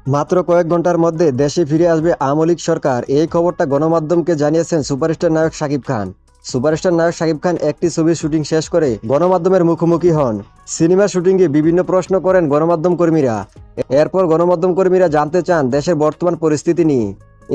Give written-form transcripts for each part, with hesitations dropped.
মাত্র কয়েক ঘন্টার মধ্যে দেশে ফিরে আসবে আওয়ামী লীগ সরকার, এই খবরটা গণমাধ্যমকে জানিয়েছেন সুপারস্টার নায়ক শাকিব খান। সুপারস্টার নায়ক শাকিব খান একটি ছবির শুটিং শেষ করে গণমাধ্যমের মুখোমুখি হন। সিনেমার শুটিংয়ে বিভিন্ন প্রশ্ন করেন গণমাধ্যম কর্মীরা। এরপর গণমাধ্যম কর্মীরা জানতে চান দেশের বর্তমান পরিস্থিতি নিয়ে।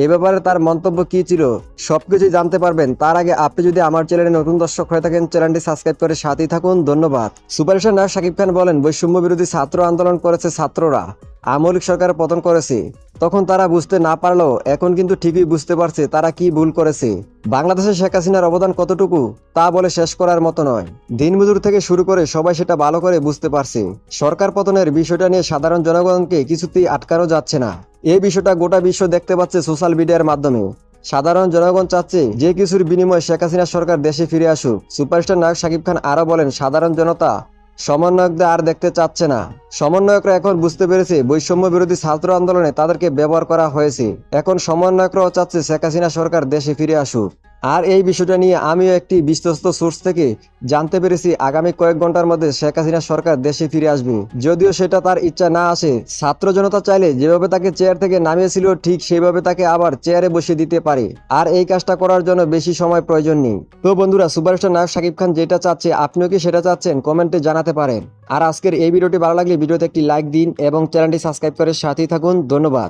এ ব্যাপারে তার মন্তব্য কী ছিল সবকিছুই জানতে পারবেন। তার আগে আপনি যদি আমার চ্যানেলে নতুন দর্শক হয়ে থাকেন, চ্যানেলটি সাবস্ক্রাইব করে সাথেই থাকুন। ধন্যবাদ। সুপারস্টার নায়ক শাকিব খান বলেন, বৈষম্য বিরোধী ছাত্র আন্দোলন করেছে ছাত্ররা, আওয়ামী লীগ সরকার পতন করেছে। তখন তারা বুঝতে না পারলেও এখন কিন্তু ঠিকই বুঝতে পারছে তারা কি ভুল করেছে। বাংলাদেশে শেখ হাসিনার অবদান কতটুকু তা বলে শেষ করার মতো নয়। দিনমজুর থেকে শুরু করে সবাই সেটা ভালো করে বুঝতে পারছে। সরকার পতনের বিষয়টা নিয়ে সাধারণ জনগণকে কিছুতেই আটকানো যাচ্ছে না। এই বিষয়টা গোটা বিশ্ব দেখতে পাচ্ছে সোশ্যাল মিডিয়ার মাধ্যমে। সাধারণ জনগণ চাচ্ছে যে কিছুর বিনিময়ে শেখ হাসিনা সরকার দেশে ফিরে আসুক। সুপারস্টার নায়ক শাকিব খান আরো বলেন, সাধারণ জনতা সমন্বয়কদের আর দেখতে চাচ্ছে না। সমন্বয়করা এখন বুঝতে পেরেছে বৈষম্য বিরোধী ছাত্র আন্দোলনে তাদেরকে ব্যবহার করা হয়েছে। এখন সমন্বয়করাও চাচ্ছে শেখ হাসিনা সরকার দেশে ফিরে আসুক। আর এই বিষয়টা নিয়ে আমিও একটি বিশ্বস্ত সোর্স থেকে জানতে পেরেছি আগামী কয়েক ঘন্টার মধ্যে শেখ হাসিনা সরকার দেশে ফিরে আসবে। যদিও সেটা তার ইচ্ছা না আসে, ছাত্র জনতা চাইলে যেভাবে তাকে চেয়ার থেকে নামিয়েছিল ঠিক সেইভাবে তাকে আবার চেয়ারে বসিয়ে দিতে পারে। আর এই কাজটা করার জন্য বেশি সময় প্রয়োজন নেই। তো বন্ধুরা, সুপারস্টার নায়ক শাকিব খান যেটা চাচ্ছে আপনিও কি সেটা চাচ্ছেন? কমেন্টে জানাতে পারেন। আর আজকের এই ভিডিওটি ভালো লাগলে ভিডিওতে একটি লাইক দিন এবং চ্যানেলটি সাবস্ক্রাইব করে সাথেই থাকুন। ধন্যবাদ।